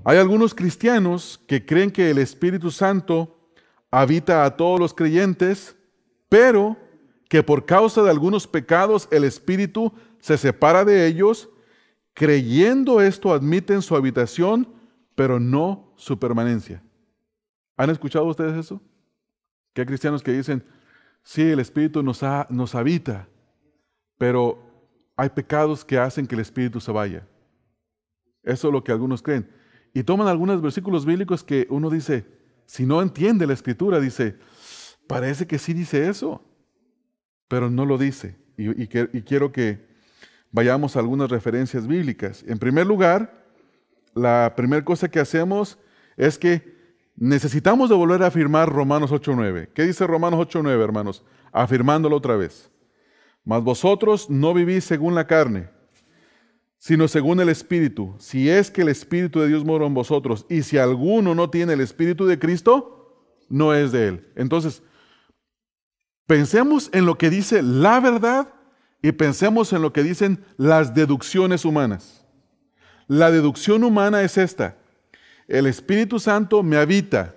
Hay algunos cristianos que creen que el Espíritu Santo habita a todos los creyentes, pero que por causa de algunos pecados el Espíritu se separa de ellos. Creyendo esto, admiten su habitación, pero no su permanencia. ¿Han escuchado ustedes eso? Que hay cristianos que dicen, sí, el Espíritu nos habita, pero hay pecados que hacen que el Espíritu se vaya. Eso es lo que algunos creen. Y toman algunos versículos bíblicos que uno dice, si no entiende la Escritura, dice, parece que sí dice eso, pero no lo dice. Y quiero que vayamos a algunas referencias bíblicas. En primer lugar, la primera cosa que hacemos es que necesitamos de volver a afirmar Romanos 8:9. ¿Qué dice Romanos 8:9, hermanos? Afirmándolo otra vez. Mas vosotros no vivís según la carne, sino según el Espíritu. Si es que el Espíritu de Dios mora en vosotros, y si alguno no tiene el Espíritu de Cristo, no es de él. Entonces, pensemos en lo que dice la verdad y pensemos en lo que dicen las deducciones humanas. La deducción humana es esta: el Espíritu Santo me habita,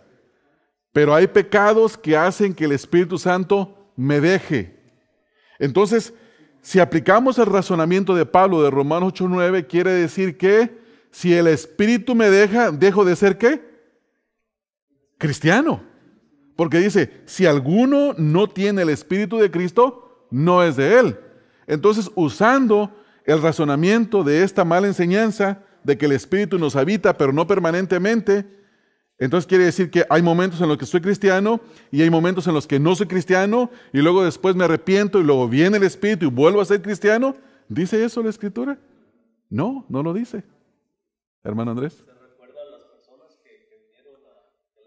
pero hay pecados que hacen que el Espíritu Santo me deje. Entonces, si aplicamos el razonamiento de Pablo de Romanos 8:9, quiere decir que si el Espíritu me deja, ¿dejo de ser qué? Cristiano. Porque dice, si alguno no tiene el Espíritu de Cristo, no es de él. Entonces, usando el razonamiento de esta mala enseñanza, de que el Espíritu nos habita, pero no permanentemente, entonces quiere decir que hay momentos en los que soy cristiano y hay momentos en los que no soy cristiano y luego después me arrepiento y luego viene el Espíritu y vuelvo a ser cristiano. ¿Dice eso la Escritura? No, no lo dice. Hermano Andrés. ¿Se recuerdan las personas que vinieron de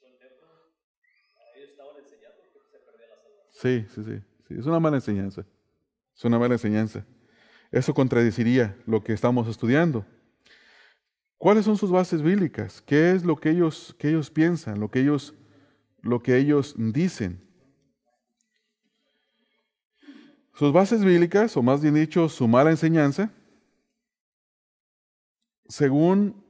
el templo? Ellos estaban enseñando que se perdía la salvación. Sí. Es una mala enseñanza. Es una mala enseñanza. Eso contradeciría lo que estamos estudiando. ¿Cuáles son sus bases bíblicas? ¿Qué es lo que ellos piensan, lo que ellos dicen? Sus bases bíblicas, o más bien dicho, su mala enseñanza, según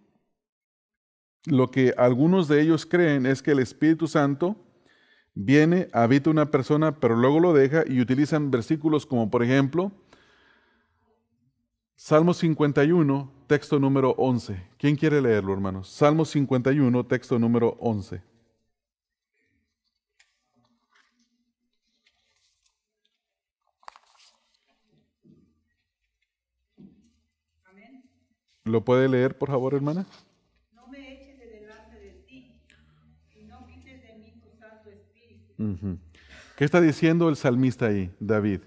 lo que algunos de ellos creen, es que el Espíritu Santo viene, habita una persona, pero luego lo deja, y utilizan versículos como, por ejemplo, Salmo 51, texto número 11. ¿Quién quiere leerlo, hermanos? Salmo 51, texto número 11. Amén. ¿Lo puede leer, por favor, hermana? No me eches de delante de ti, y no quites de mí tu Santo Espíritu. ¿Qué está diciendo el salmista ahí, David?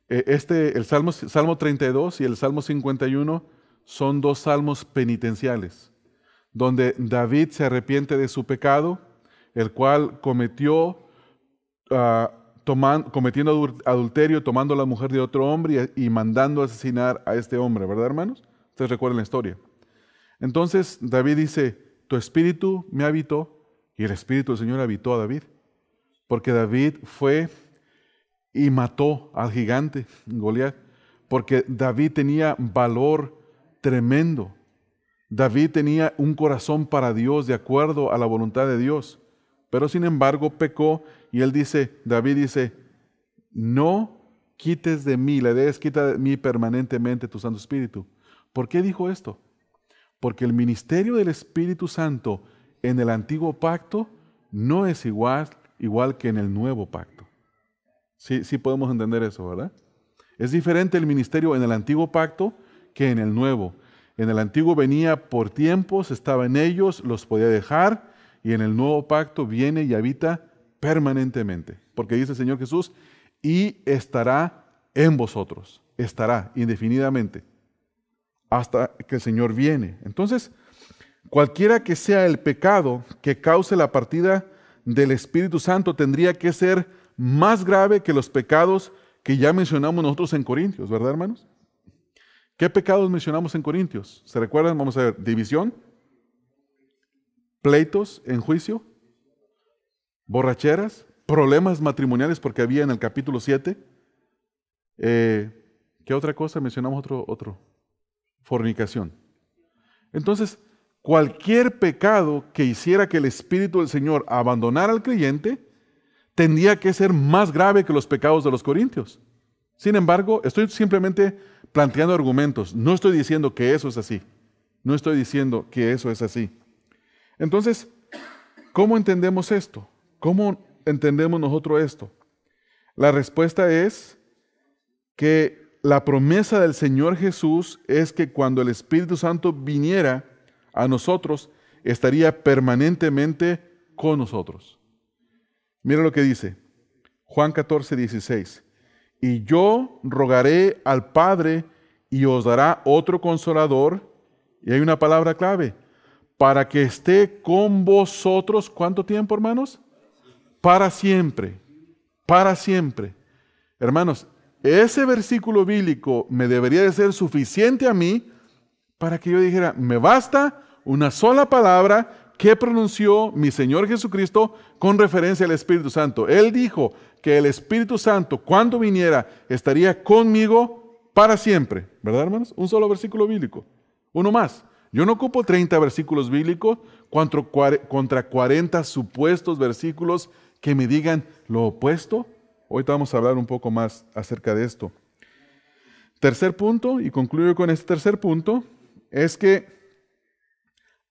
El Salmo 32 y el Salmo 51 son dos salmos penitenciales, donde David se arrepiente de su pecado, el cual cometió cometiendo adulterio, tomando la mujer de otro hombre y mandando asesinar a este hombre, ¿verdad, hermanos? Ustedes recuerdan la historia. Entonces David dice, tu espíritu me habitó, y el Espíritu del Señor habitó a David, porque David fue y mató al gigante Goliat, porque David tenía valor tremendo. David tenía un corazón para Dios de acuerdo a la voluntad de Dios, pero sin embargo pecó, y David dice, no quites de mí, la idea es quita de mí permanentemente tu Santo Espíritu. ¿Por qué dijo esto? Porque el ministerio del Espíritu Santo en el antiguo pacto no es igual que en el nuevo pacto. Sí podemos entender eso, ¿verdad? Es diferente el ministerio en el antiguo pacto que en el nuevo. En el antiguo venía por tiempos, estaba en ellos, los podía dejar, y en el nuevo pacto viene y habita permanentemente. Porque dice el Señor Jesús, y estará en vosotros, estará indefinidamente, hasta que el Señor viene. Entonces, cualquiera que sea el pecado que cause la partida del Espíritu Santo tendría que ser más grave que los pecados que ya mencionamos nosotros en Corintios, ¿verdad, hermanos? ¿Qué pecados mencionamos en Corintios? ¿Se recuerdan? Vamos a ver, división, pleitos en juicio, borracheras, problemas matrimoniales, porque había en el capítulo 7. ¿Qué otra cosa mencionamos? Otro. Fornicación. Entonces, cualquier pecado que hiciera que el Espíritu del Señor abandonara al creyente, tendría que ser más grave que los pecados de los corintios. Sin embargo, estoy simplemente planteando argumentos. No estoy diciendo que eso es así. No estoy diciendo que eso es así. Entonces, ¿cómo entendemos esto? ¿Cómo entendemos nosotros esto? La respuesta es que la promesa del Señor Jesús es que cuando el Espíritu Santo viniera a nosotros, estaría permanentemente con nosotros. Mira lo que dice Juan 14, 16. Y yo rogaré al Padre y os dará otro consolador, y hay una palabra clave, para que esté con vosotros, ¿cuánto tiempo, hermanos? Para siempre, para siempre. Hermanos, ese versículo bíblico me debería de ser suficiente a mí para que yo dijera, me basta una sola palabra que pronunció mi Señor Jesucristo con referencia al Espíritu Santo. Él dijo que el Espíritu Santo, cuando viniera, estaría conmigo para siempre. ¿Verdad, hermanos? Un solo versículo bíblico. Uno más. Yo no ocupo 30 versículos bíblicos contra 40 supuestos versículos que me digan lo opuesto. Hoy vamos a hablar un poco más acerca de esto. Tercer punto, y concluyo con este tercer punto, es que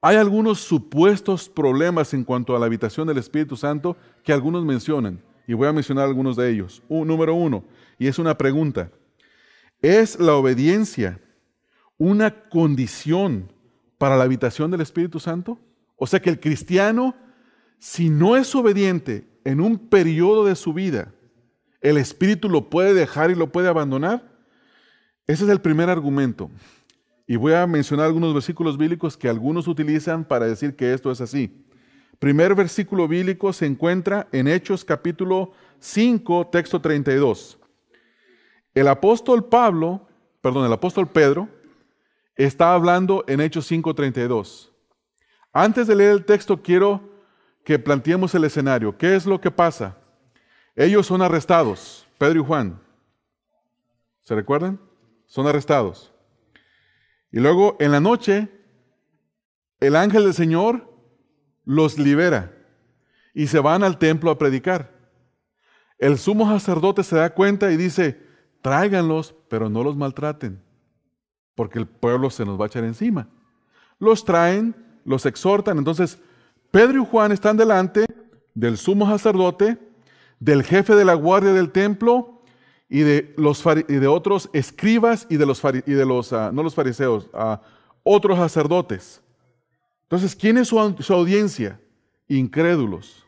hay algunos supuestos problemas en cuanto a la habitación del Espíritu Santo que algunos mencionan, y voy a mencionar algunos de ellos. Número 1, y es una pregunta. ¿Es la obediencia una condición para la habitación del Espíritu Santo? O sea que el cristiano, si no es obediente en un periodo de su vida, ¿el Espíritu lo puede dejar y lo puede abandonar? Ese es el primer argumento. Y voy a mencionar algunos versículos bíblicos que algunos utilizan para decir que esto es así. Primer versículo bíblico se encuentra en Hechos capítulo 5, texto 32. El apóstol Pedro está hablando en Hechos 5:32. Antes de leer el texto, quiero que planteemos el escenario. ¿Qué es lo que pasa? Ellos son arrestados, Pedro y Juan. ¿Se recuerdan? Son arrestados. Y luego, en la noche, el ángel del Señor los libera y se van al templo a predicar. El sumo sacerdote se da cuenta y dice, tráiganlos, pero no los maltraten, porque el pueblo se nos va a echar encima. Los traen, los exhortan. Entonces, Pedro y Juan están delante del sumo sacerdote, del jefe de la guardia del templo y de otros escribas y de los no los fariseos, otros sacerdotes. Entonces, ¿quién es su audiencia? Incrédulos.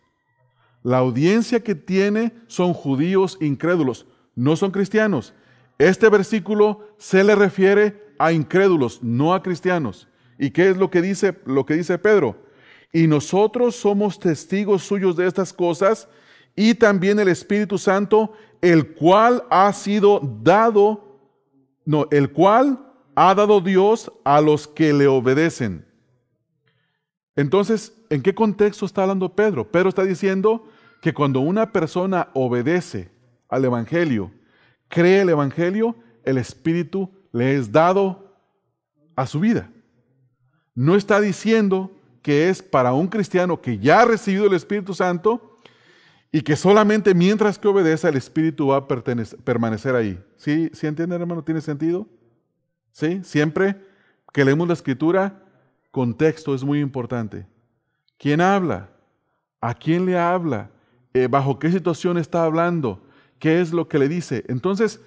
La audiencia que tiene son judíos incrédulos, no son cristianos. Este versículo se le refiere a incrédulos, no a cristianos. ¿Y qué es lo que dice Pedro? Y nosotros somos testigos suyos de estas cosas, y también el Espíritu Santo, el cual ha dado Dios a los que le obedecen. Entonces, ¿en qué contexto está hablando Pedro? Pedro está diciendo que cuando una persona obedece al Evangelio, cree el Evangelio, el Espíritu le es dado a su vida. No está diciendo que es para un cristiano que ya ha recibido el Espíritu Santo y que solamente mientras que obedece el Espíritu va a permanecer ahí. ¿Sí entienden, hermano? ¿Tiene sentido? ¿Sí? Siempre que leemos la Escritura, contexto es muy importante. ¿Quién habla? ¿A quién le habla? ¿Bajo qué situación está hablando? ¿Qué es lo que le dice? Entonces,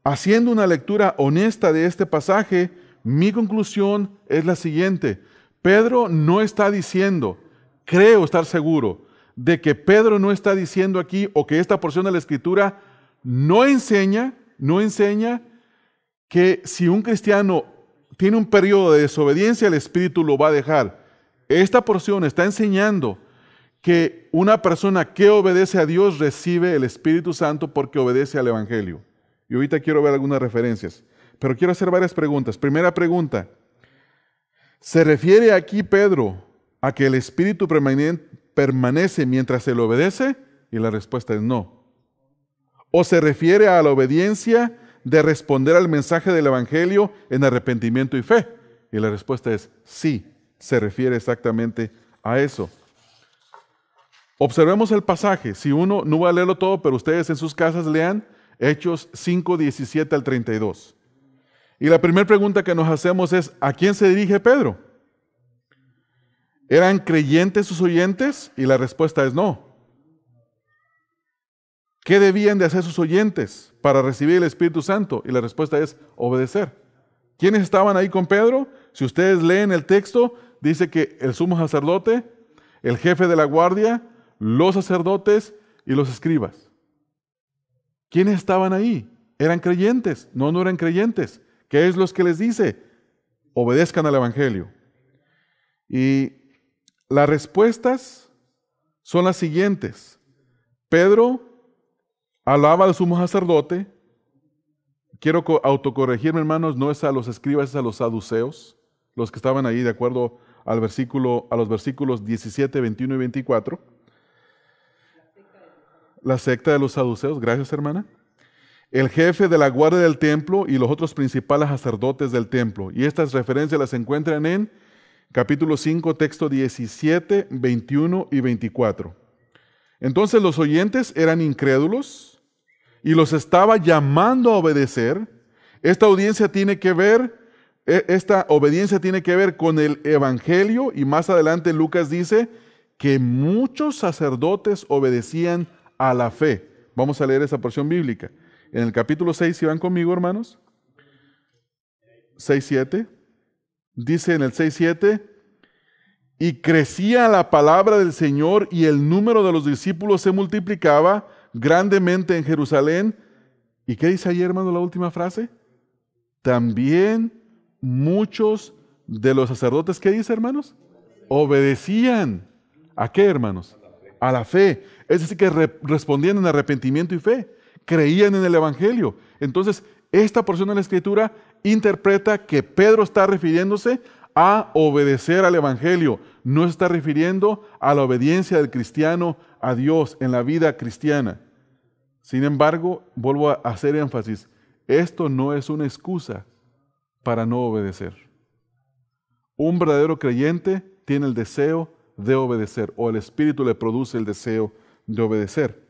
haciendo una lectura honesta de este pasaje, mi conclusión es la siguiente. Pedro no está diciendo, creo estar seguro, de que Pedro no está diciendo aquí, o que esta porción de la Escritura no enseña que si un cristiano tiene un periodo de desobediencia, el Espíritu lo va a dejar. Esta porción está enseñando que una persona que obedece a Dios recibe el Espíritu Santo porque obedece al Evangelio. Y ahorita quiero ver algunas referencias, pero quiero hacer varias preguntas. Primera pregunta, ¿se refiere aquí Pedro a que el Espíritu permanece mientras se le obedece? Y la respuesta es no. ¿O se refiere a la obediencia de responder al mensaje del Evangelio en arrepentimiento y fe? Y la respuesta es sí, se refiere exactamente a eso. Observemos el pasaje. Si uno, no voy a leerlo todo, pero ustedes en sus casas lean Hechos 5, 17 al 32. Y la primera pregunta que nos hacemos es, ¿a quién se dirige Pedro? ¿Eran creyentes sus oyentes? Y la respuesta es no. ¿Qué debían de hacer sus oyentes para recibir el Espíritu Santo? Y la respuesta es obedecer. ¿Quiénes estaban ahí con Pedro? Si ustedes leen el texto, dice que el sumo sacerdote, el jefe de la guardia, los sacerdotes y los escribas. ¿Quiénes estaban ahí? ¿Eran creyentes? No, no eran creyentes. ¿Qué es lo que les dice? Obedezcan al Evangelio. Y las respuestas son las siguientes. Pedro alaba al sumo sacerdote. Quiero autocorregirme, hermanos, no es a los escribas, es a los saduceos, los que estaban ahí de acuerdo a los versículos 17, 21 y 24. La secta de los saduceos, gracias hermana. El jefe de la guardia del templo y los otros principales sacerdotes del templo. Y estas referencias las encuentran en capítulo 5, texto 17, 21 y 24. Entonces los oyentes eran incrédulos y los estaba llamando a obedecer. Esta obediencia tiene que ver con el Evangelio, y más adelante Lucas dice que muchos sacerdotes obedecían a la fe. Vamos a leer esa porción bíblica. En el capítulo 6, si van conmigo, hermanos, 6:7, dice en el 6:7, y crecía la palabra del Señor y el número de los discípulos se multiplicaba grandemente en Jerusalén. ¿Y qué dice ahí, hermano, la última frase? También muchos de los sacerdotes, ¿qué dice, hermanos? Obedecían. ¿A qué, hermanos? A la fe. Es decir, que respondían en arrepentimiento y fe. Creían en el Evangelio. Entonces, esta porción de la Escritura interpreta que Pedro está refiriéndose a obedecer al Evangelio. No se está refiriendo a la obediencia del cristiano a Dios en la vida cristiana. Sin embargo, vuelvo a hacer énfasis, esto no es una excusa para no obedecer. Un verdadero creyente tiene el deseo de obedecer, o el Espíritu le produce el deseo de obedecer.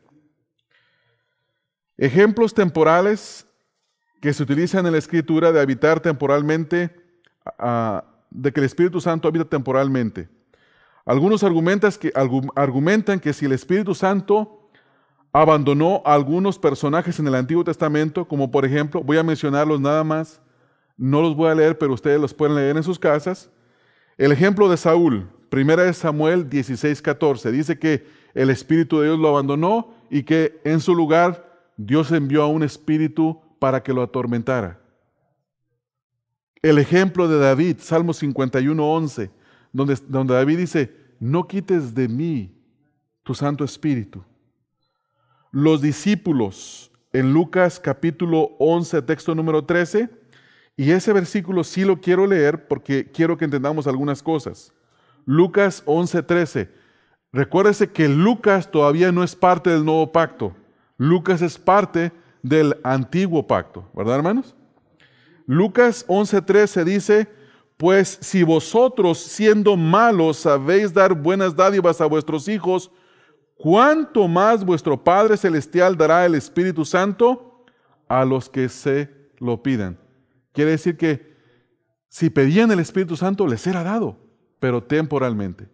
Ejemplos temporales que se utilizan en la Escritura de habitar temporalmente, de que el Espíritu Santo habita temporalmente. Algunos argumentan que si el Espíritu Santo abandonó a algunos personajes en el Antiguo Testamento, como por ejemplo, voy a mencionarlos nada más, no los voy a leer, pero ustedes los pueden leer en sus casas. El ejemplo de Saúl, 1 Samuel 16:14, dice que el Espíritu de Dios lo abandonó y que en su lugar Dios envió a un espíritu para que lo atormentara. El ejemplo de David, Salmo 51:11, donde David dice, no quites de mí tu Santo Espíritu. Los discípulos, en Lucas capítulo 11, texto número 13, y ese versículo sí lo quiero leer porque quiero que entendamos algunas cosas. Lucas 11:13. Recuérdese que Lucas todavía no es parte del nuevo pacto. Lucas es parte del antiguo pacto, ¿verdad, hermanos? Lucas 11:13 dice, pues si vosotros siendo malos sabéis dar buenas dádivas a vuestros hijos, ¿cuánto más vuestro Padre Celestial dará el Espíritu Santo a los que se lo pidan? Quiere decir que si pedían el Espíritu Santo les era dado, pero temporalmente.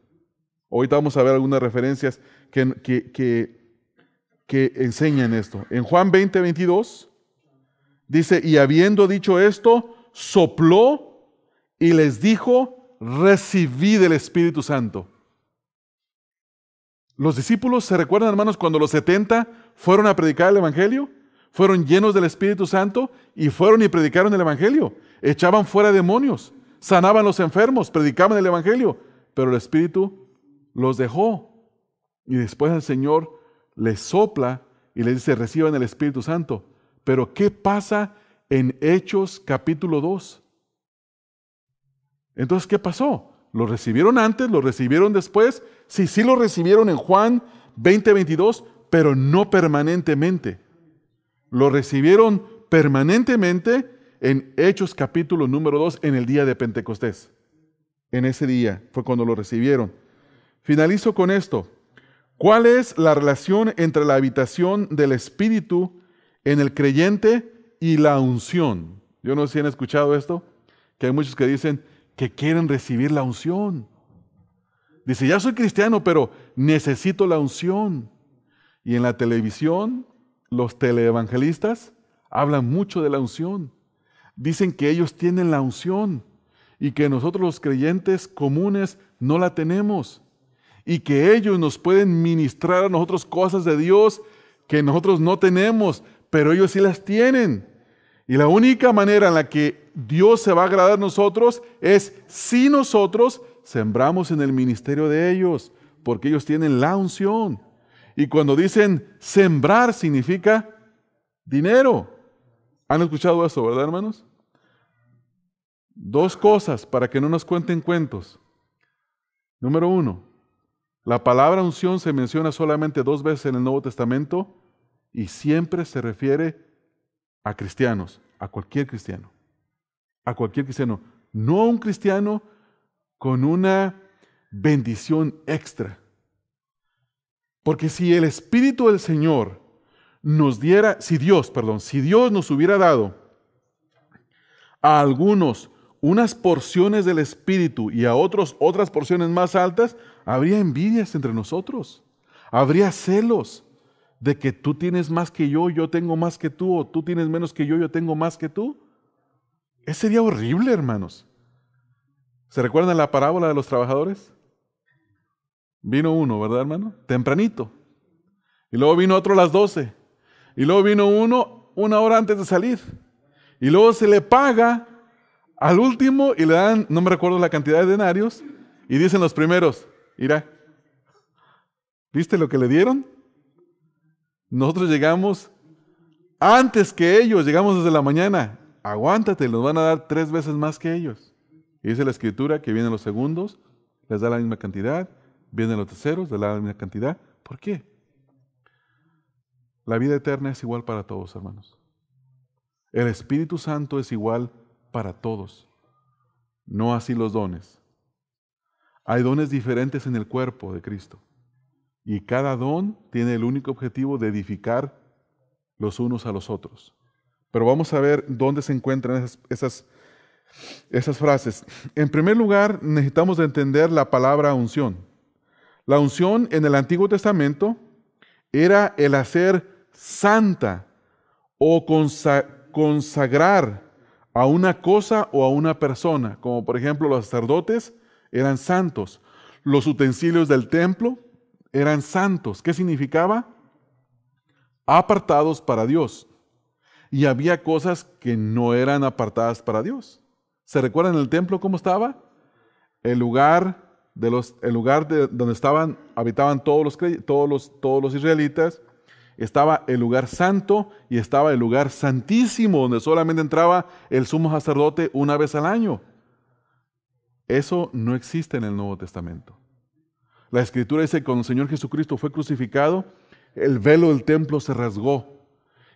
Ahorita vamos a ver algunas referencias que enseñan esto. En Juan 20:22 dice, y habiendo dicho esto, sopló y les dijo, recibid el Espíritu Santo. Los discípulos, ¿se recuerdan, hermanos, cuando los 70 fueron a predicar el Evangelio? Fueron llenos del Espíritu Santo y fueron y predicaron el Evangelio. Echaban fuera demonios, sanaban los enfermos, predicaban el Evangelio, pero el Espíritu los dejó. Y después el Señor les sopla y les dice, reciban el Espíritu Santo. Pero ¿qué pasa en Hechos capítulo 2? Entonces, ¿qué pasó? ¿Lo recibieron antes? ¿Lo recibieron después? Sí lo recibieron en Juan 20:22, pero no permanentemente. Lo recibieron permanentemente en Hechos capítulo número 2 en el día de Pentecostés. En ese día fue cuando lo recibieron. Finalizo con esto. ¿Cuál es la relación entre la habitación del Espíritu en el creyente y la unción? Yo no sé si han escuchado esto, que hay muchos que dicen que quieren recibir la unción. Dice, ya soy cristiano, pero necesito la unción. Y en la televisión, los teleevangelistas hablan mucho de la unción. Dicen que ellos tienen la unción y que nosotros los creyentes comunes no la tenemos. Y que ellos nos pueden ministrar a nosotros cosas de Dios que nosotros no tenemos, pero ellos sí las tienen. Y la única manera en la que Dios se va a agradar a nosotros es si nosotros sembramos en el ministerio de ellos, porque ellos tienen la unción. Y cuando dicen sembrar significa dinero. ¿Han escuchado eso, verdad, hermanos? Dos cosas para que no nos cuenten cuentos. Número 1, la palabra unción se menciona solamente 2 veces en el Nuevo Testamento y siempre se refiere a cristianos, a cualquier cristiano. A cualquier cristiano. No a un cristiano con una bendición extra. Porque si el Espíritu del Señor nos diera, si Dios nos hubiera dado a algunos unas porciones del Espíritu y a otros otras porciones más altas, habría envidias entre nosotros. Habría celos de que tú tienes más que yo tengo más que tú, o tú tienes menos que yo tengo más que tú. Eso sería horrible, hermanos. ¿Se recuerdan la parábola de los trabajadores? Vino uno, ¿verdad, hermano? Tempranito. Y luego vino otro a las 12. Y luego vino uno 1 hora antes de salir. Y luego se le paga al último y le dan, no me recuerdo la cantidad de denarios, y dicen los primeros, mira, ¿viste lo que le dieron? Nosotros llegamos antes que ellos, llegamos desde la mañana. Aguántate, nos van a dar 3 veces más que ellos. Y dice la Escritura que vienen los segundos, les da la misma cantidad, vienen los terceros, les da la misma cantidad. ¿Por qué? La vida eterna es igual para todos, hermanos. El Espíritu Santo es igual para todos, no así los dones. Hay dones diferentes en el cuerpo de Cristo y cada don tiene el único objetivo de edificar los unos a los otros. Pero vamos a ver dónde se encuentran esas frases. En primer lugar, necesitamos de entender la palabra unción. La unción en el Antiguo Testamento era el hacer santa o consagrar a una cosa o a una persona, como por ejemplo los sacerdotes eran santos, los utensilios del templo eran santos. ¿Qué significaba? Apartados para Dios. Y había cosas que no eran apartadas para Dios. ¿Se recuerdan el templo cómo estaba? El lugar donde habitaban todos los israelitas. Estaba el lugar santo y estaba el lugar santísimo, donde solamente entraba el sumo sacerdote una vez al año. Eso no existe en el Nuevo Testamento. La Escritura dice que cuando el Señor Jesucristo fue crucificado, el velo del templo se rasgó.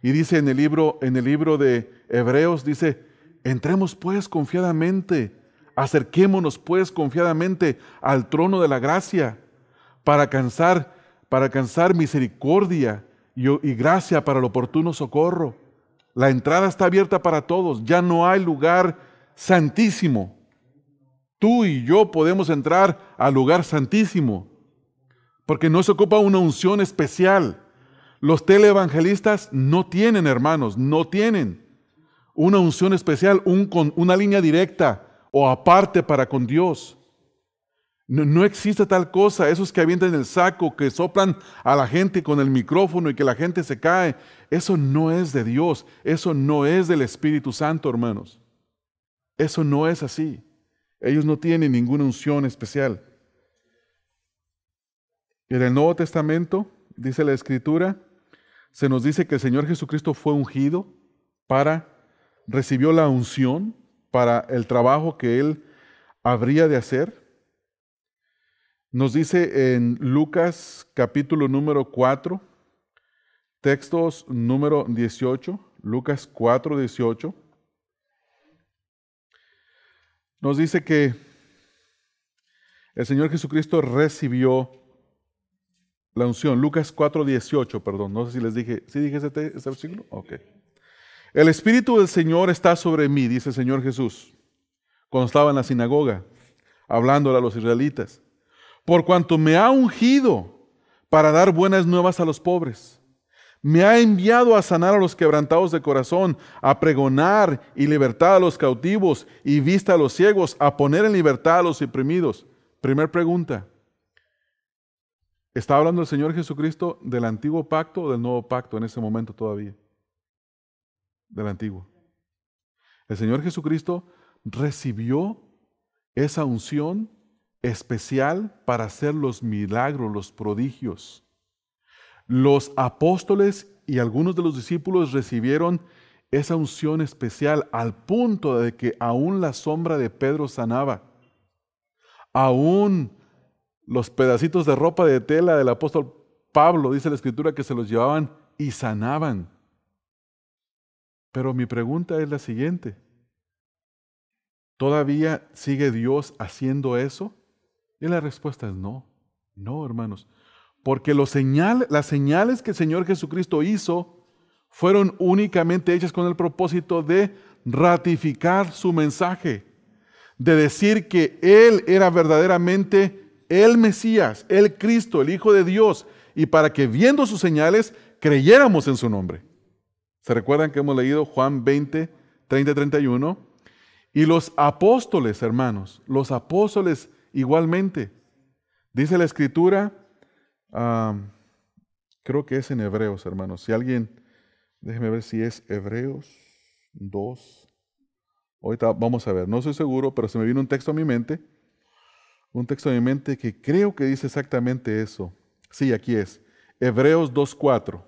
Y dice en el libro de Hebreos, dice, entremos pues confiadamente, acerquémonos pues confiadamente al trono de la gracia para alcanzar misericordia y gracia para el oportuno socorro. La entrada está abierta para todos, ya no hay lugar santísimo. Tú y yo podemos entrar al lugar santísimo, porque no se ocupa una unción especial. Los teleevangelistas no tienen, hermanos, no tienen una unción especial, una línea directa o aparte para con Dios. No existe tal cosa. Esos que avientan el saco, que soplan a la gente con el micrófono y que la gente se cae, eso no es de Dios, eso no es del Espíritu Santo, hermanos. Eso no es así. Ellos no tienen ninguna unción especial. En el Nuevo Testamento, dice la Escritura, se nos dice que el Señor Jesucristo fue ungido recibió la unción para el trabajo que Él habría de hacer. Nos dice en Lucas capítulo número 4, textos número 18, Lucas 4, 18. nos dice que el Señor Jesucristo recibió la unción. Lucas 4:18, perdón, no sé si les dije, ¿sí dije ese versículo? Ok. El Espíritu del Señor está sobre mí, dice el Señor Jesús, cuando estaba en la sinagoga, hablándole a los israelitas, por cuanto me ha ungido para dar buenas nuevas a los pobres. Me ha enviado a sanar a los quebrantados de corazón, a pregonar y libertad a los cautivos y vista a los ciegos, a poner en libertad a los oprimidos. Primer pregunta. ¿Está hablando el Señor Jesucristo del antiguo pacto o del nuevo pacto en ese momento todavía? Del antiguo. El Señor Jesucristo recibió esa unción especial para hacer los milagros, los prodigios. Los apóstoles y algunos de los discípulos recibieron esa unción especial al punto de que aún la sombra de Pedro sanaba. Aún los pedacitos de ropa de tela del apóstol Pablo, dice la Escritura, que se los llevaban y sanaban. Pero mi pregunta es la siguiente. ¿Todavía sigue Dios haciendo eso? Y la respuesta es no. No, hermanos. Porque las señales que el Señor Jesucristo hizo fueron únicamente hechas con el propósito de ratificar su mensaje, de decir que Él era verdaderamente el Mesías, el Cristo, el Hijo de Dios, y para que viendo sus señales creyéramos en su nombre. ¿Se recuerdan que hemos leído Juan 20, 30, 31? Y los apóstoles, hermanos, los apóstoles igualmente. Dice la Escritura, creo que es en Hebreos, hermanos. Si alguien, déjeme ver si es Hebreos 2. Ahorita vamos a ver, no estoy seguro, pero se me vino un texto a mi mente. Un texto a mi mente que creo que dice exactamente eso. Sí, aquí es. Hebreos 2:4.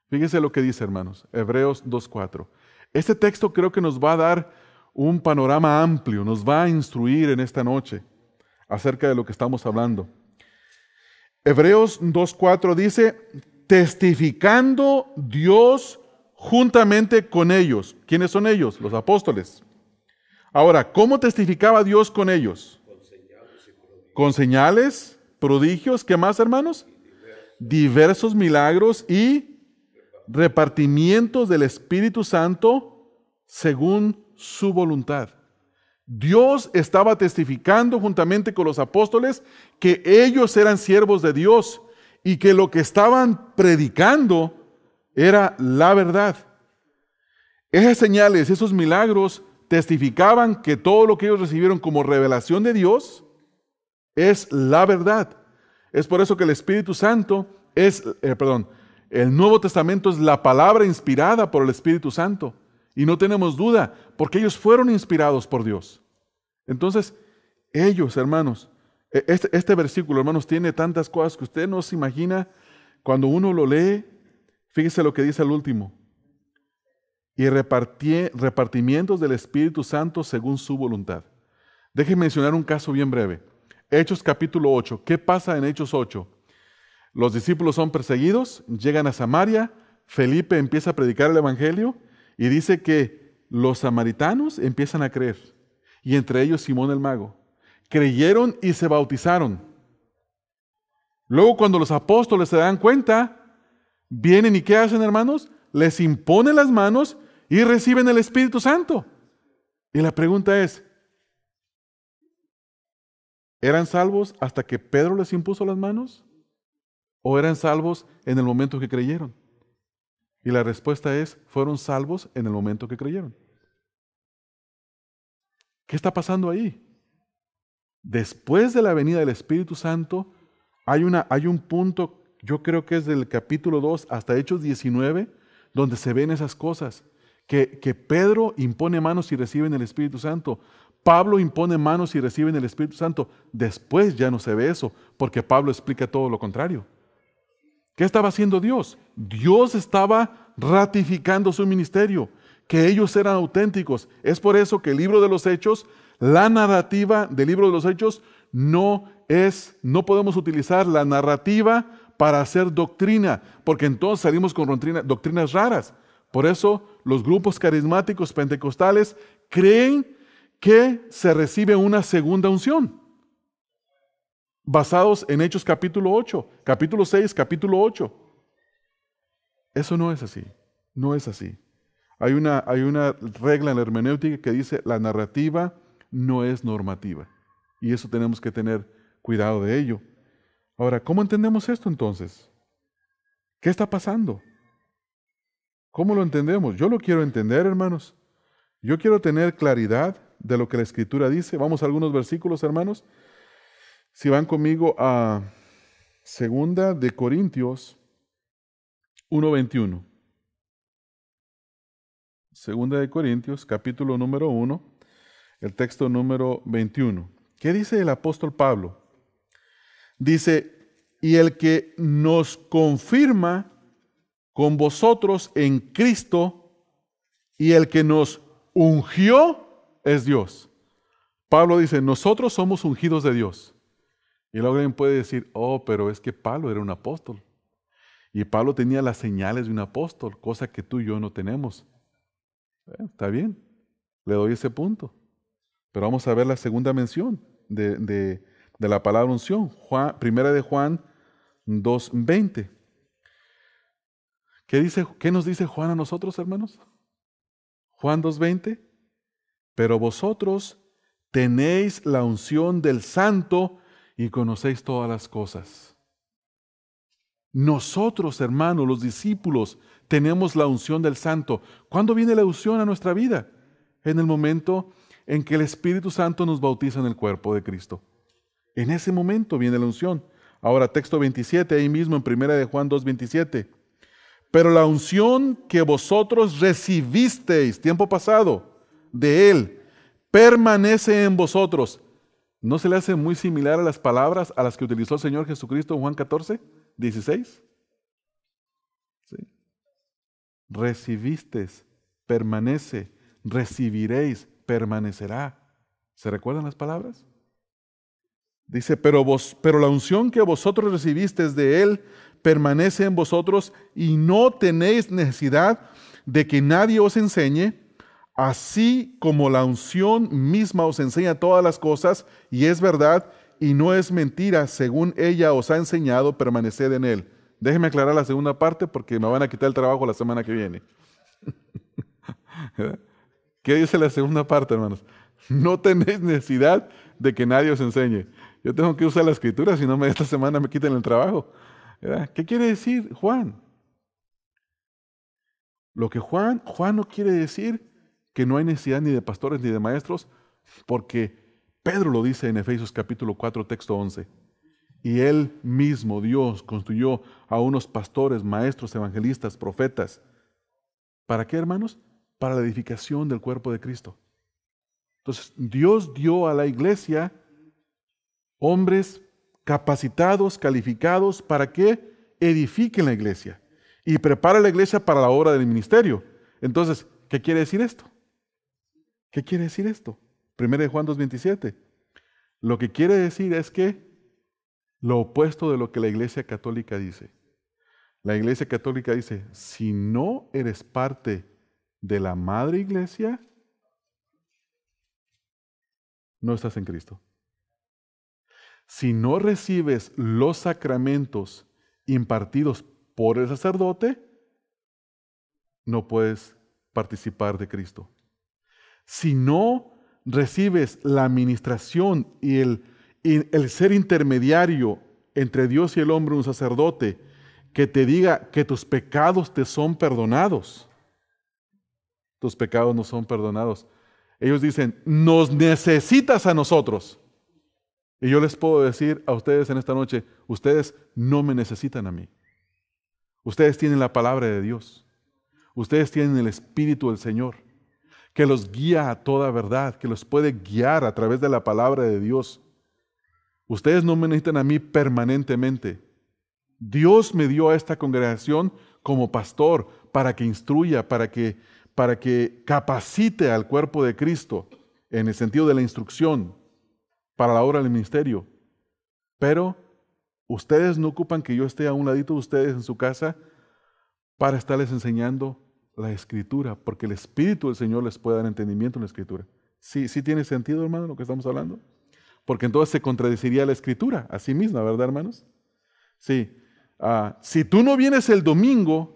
Fíjense lo que dice, hermanos. Hebreos 2:4. Este texto creo que nos va a dar un panorama amplio, nos va a instruir en esta noche acerca de lo que estamos hablando. Hebreos 2:4 dice, testificando Dios juntamente con ellos. ¿Quiénes son ellos? Los apóstoles. Ahora, ¿cómo testificaba Dios con ellos? Con señales, prodigios, ¿qué más, hermanos? Diversos milagros y repartimientos del Espíritu Santo según su voluntad. Dios estaba testificando juntamente con los apóstoles que ellos eran siervos de Dios y que lo que estaban predicando era la verdad. Esas señales, esos milagros testificaban que todo lo que ellos recibieron como revelación de Dios es la verdad. Es por eso que el Espíritu Santo el Nuevo Testamento es la palabra inspirada por el Espíritu Santo. Y no tenemos duda, porque ellos fueron inspirados por Dios. Entonces, ellos, hermanos, este versículo, hermanos, tiene tantas cosas que usted no se imagina. Cuando uno lo lee, fíjese lo que dice al último. Y repartimientos del Espíritu Santo según su voluntad. Déjenme mencionar un caso bien breve. Hechos capítulo 8. ¿Qué pasa en Hechos 8? Los discípulos son perseguidos, llegan a Samaria, Felipe empieza a predicar el Evangelio y dice que los samaritanos empiezan a creer, y entre ellos Simón el mago. Creyeron y se bautizaron. Luego cuando los apóstoles se dan cuenta, vienen y ¿qué hacen, hermanos? Les imponen las manos y reciben el Espíritu Santo. Y la pregunta es, ¿eran salvos hasta que Pedro les impuso las manos? ¿O eran salvos en el momento que creyeron? Y la respuesta es, fueron salvos en el momento que creyeron. ¿Qué está pasando ahí? Después de la venida del Espíritu Santo, hay un punto, yo creo que es del capítulo 2 hasta Hechos 19, donde se ven esas cosas. Que Pedro impone manos y reciben el Espíritu Santo. Pablo impone manos y reciben el Espíritu Santo. Después ya no se ve eso, porque Pablo explica todo lo contrario. ¿Qué estaba haciendo Dios? Dios estaba ratificando su ministerio, que ellos eran auténticos. Es por eso que el libro de los Hechos, la narrativa del libro de los Hechos, no podemos utilizar la narrativa para hacer doctrina, porque entonces salimos con doctrinas raras. Por eso los grupos carismáticos pentecostales creen que se recibe una segunda unción, basados en Hechos capítulo 8, capítulo 6, capítulo 8. Eso no es así, no es así. Hay una regla en la hermenéutica que dice la narrativa no es normativa. Y eso tenemos que tener cuidado de ello. Ahora, ¿cómo entendemos esto entonces? ¿Qué está pasando? ¿Cómo lo entendemos? Yo lo quiero entender, hermanos. Yo quiero tener claridad de lo que la Escritura dice. Vamos a algunos versículos, hermanos. Si van conmigo a 2 de Corintios 1:21. 2 de Corintios, capítulo número 1, el texto número 21. ¿Qué dice el apóstol Pablo? Dice, y el que nos confirma con vosotros en Cristo y el que nos ungió es Dios. Pablo dice, nosotros somos ungidos de Dios. Y luego alguien puede decir, oh, pero es que Pablo era un apóstol. Y Pablo tenía las señales de un apóstol, cosa que tú y yo no tenemos. Está bien, le doy ese punto. Pero vamos a ver la segunda mención de la palabra unción. Primera de Juan 2:20. ¿Qué nos dice Juan a nosotros, hermanos? Juan 2:20. Pero vosotros tenéis la unción del Santo y conocéis todas las cosas. Nosotros, hermanos, los discípulos, tenemos la unción del Santo. ¿Cuándo viene la unción a nuestra vida? En el momento en que el Espíritu Santo nos bautiza en el cuerpo de Cristo. En ese momento viene la unción. Ahora, texto 27, ahí mismo en 1 de Juan 2:27. Pero la unción que vosotros recibisteis, tiempo pasado, de Él, permanece en vosotros. ¿No se le hace muy similar a las palabras a las que utilizó el Señor Jesucristo en Juan 14:16? ¿Sí? Recibisteis, permanece, recibiréis, permanecerá. ¿Se recuerdan las palabras? Dice, pero la unción que vosotros recibisteis de Él permanece en vosotros y no tenéis necesidad de que nadie os enseñe, así como la unción misma os enseña todas las cosas y es verdad y no es mentira, según ella os ha enseñado, permaneced en Él. Déjenme aclarar la segunda parte porque me van a quitar el trabajo la semana que viene. ¿Qué dice la segunda parte, hermanos? No tenéis necesidad de que nadie os enseñe. Yo tengo que usar la Escritura, si no esta semana me quiten el trabajo. ¿Qué quiere decir Juan? Lo que Juan no quiere decir que no hay necesidad ni de pastores ni de maestros, porque Pedro lo dice en Efesios capítulo 4, texto 11. Y Él mismo, Dios, construyó a unos pastores, maestros, evangelistas, profetas. ¿Para qué, hermanos? Para la edificación del cuerpo de Cristo. Entonces, Dios dio a la iglesia hombres capacitados, calificados, para que edifiquen la iglesia y prepara la iglesia para la obra del ministerio. Entonces, ¿qué quiere decir esto? ¿Qué quiere decir esto? 1 de Juan 2:27. Lo que quiere decir es que lo opuesto de lo que la Iglesia Católica dice. La Iglesia Católica dice, si no eres parte de la Madre Iglesia, no estás en Cristo. Si no recibes los sacramentos impartidos por el sacerdote, no puedes participar de Cristo. Si no recibes la administración y el ser intermediario entre Dios y el hombre, un sacerdote, que te diga que tus pecados te son perdonados, tus pecados no son perdonados. Ellos dicen, nos necesitas a nosotros. Y yo les puedo decir a ustedes en esta noche, ustedes no me necesitan a mí. Ustedes tienen la palabra de Dios. Ustedes tienen el Espíritu del Señor, que los guía a toda verdad, que los puede guiar a través de la palabra de Dios. Ustedes no me necesitan a mí permanentemente. Dios me dio a esta congregación como pastor para que instruya, para que capacite al cuerpo de Cristo en el sentido de la instrucción para la obra del ministerio. Pero ustedes no ocupan que yo esté a un ladito de ustedes en su casa para estarles enseñando la Escritura, porque el Espíritu del Señor les puede dar entendimiento en la Escritura. ¿Sí tiene sentido, hermano, lo que estamos hablando? Porque entonces se contradeciría la Escritura a sí misma, ¿verdad, hermanos? Sí. Si tú no vienes el domingo,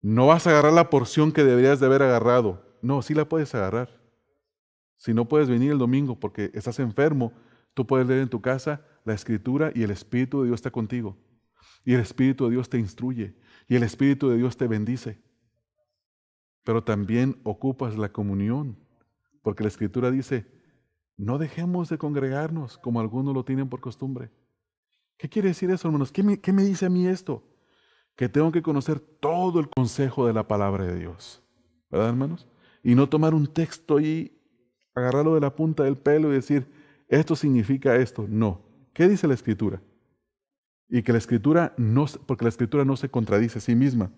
no vas a agarrar la porción que deberías de haber agarrado. No, sí la puedes agarrar. Si no puedes venir el domingo porque estás enfermo, tú puedes leer en tu casa la Escritura y el Espíritu de Dios está contigo. Y el Espíritu de Dios te instruye. Y el Espíritu de Dios te bendice. Pero también ocupas la comunión. Porque la Escritura dice, no dejemos de congregarnos como algunos lo tienen por costumbre. ¿Qué quiere decir eso, hermanos? ¿Qué me dice a mí esto? Que tengo que conocer todo el consejo de la palabra de Dios. ¿Verdad, hermanos? Y no tomar un texto y agarrarlo de la punta del pelo y decir, esto significa esto. No. ¿Qué dice la Escritura? Y que la Escritura no, porque la Escritura no se contradice a sí misma.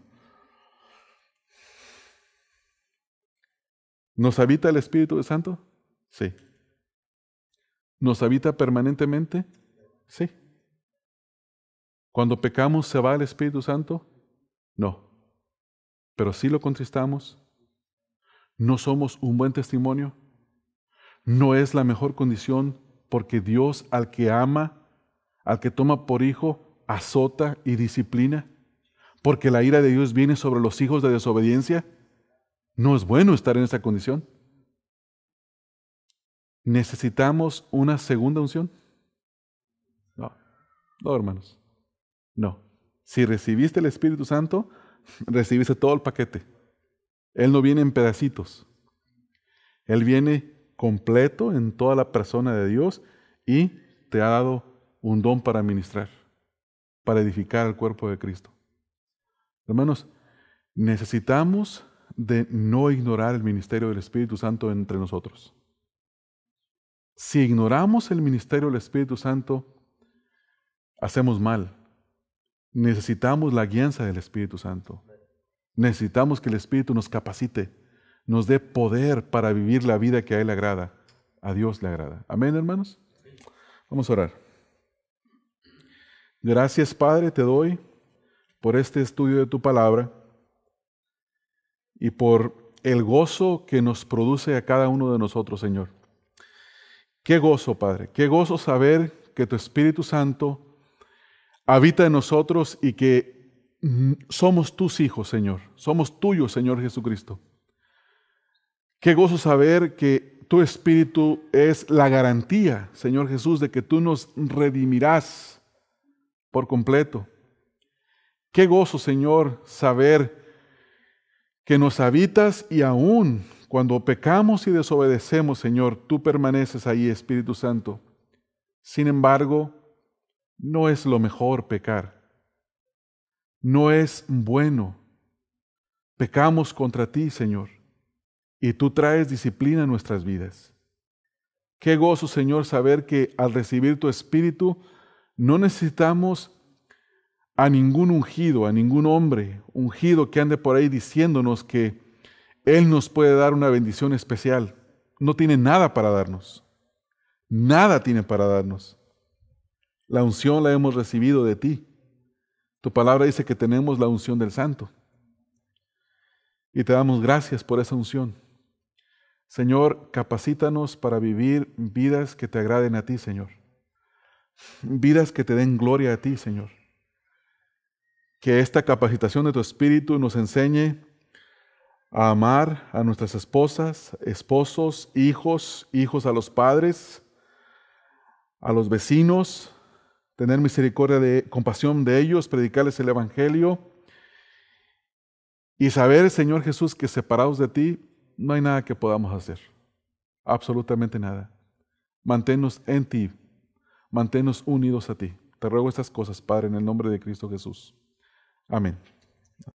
¿Nos habita el Espíritu Santo? Sí. ¿Nos habita permanentemente? Sí. ¿Cuando pecamos se va el Espíritu Santo? No. Pero sí lo contristamos. ¿No somos un buen testimonio? ¿No es la mejor condición porque Dios al que ama, al que toma por hijo, azota y disciplina? Porque la ira de Dios viene sobre los hijos de desobediencia. No es bueno estar en esa condición. ¿Necesitamos una segunda unción? No, hermanos. No. Si recibiste el Espíritu Santo, recibiste todo el paquete. Él no viene en pedacitos. Él viene completo en toda la persona de Dios y te ha dado un don para ministrar, para edificar el cuerpo de Cristo. Hermanos, necesitamos de no ignorar el ministerio del Espíritu Santo entre nosotros. Si ignoramos el ministerio del Espíritu Santo, hacemos mal. Necesitamos la guianza del Espíritu Santo. Necesitamos que el Espíritu nos capacite, nos dé poder para vivir la vida que a Él le agrada, a Dios le agrada. Amén, hermanos. Vamos a orar. Gracias, Padre, te doy por este estudio de tu palabra y por el gozo que nos produce a cada uno de nosotros, Señor. Qué gozo, Padre, qué gozo saber que tu Espíritu Santo habita en nosotros y que somos tus hijos, Señor. Somos tuyos, Señor Jesucristo. Qué gozo saber que tu Espíritu es la garantía, Señor Jesús, de que tú nos redimirás por completo. Qué gozo, Señor, saber que nos habitas y aún cuando pecamos y desobedecemos, Señor, tú permaneces ahí, Espíritu Santo. Sin embargo, no es lo mejor pecar. No es bueno. Pecamos contra ti, Señor, y tú traes disciplina a nuestras vidas. Qué gozo, Señor, saber que al recibir tu Espíritu no necesitamos a ningún ungido, a ningún hombre ungido que ande por ahí diciéndonos que Él nos puede dar una bendición especial. No tiene nada para darnos. Nada tiene para darnos. La unción la hemos recibido de ti. Tu palabra dice que tenemos la unción del Santo. Y te damos gracias por esa unción. Señor, capacítanos para vivir vidas que te agraden a ti, Señor. Vidas que te den gloria a ti, Señor. Que esta capacitación de tu Espíritu nos enseñe a amar a nuestras esposas, esposos, hijos a los padres, a los vecinos, tener misericordia, compasión de ellos, predicarles el Evangelio y saber, Señor Jesús, que separados de ti no hay nada que podamos hacer, absolutamente nada. Manténnos en ti, manténnos unidos a ti. Te ruego estas cosas, Padre, en el nombre de Cristo Jesús. Amén.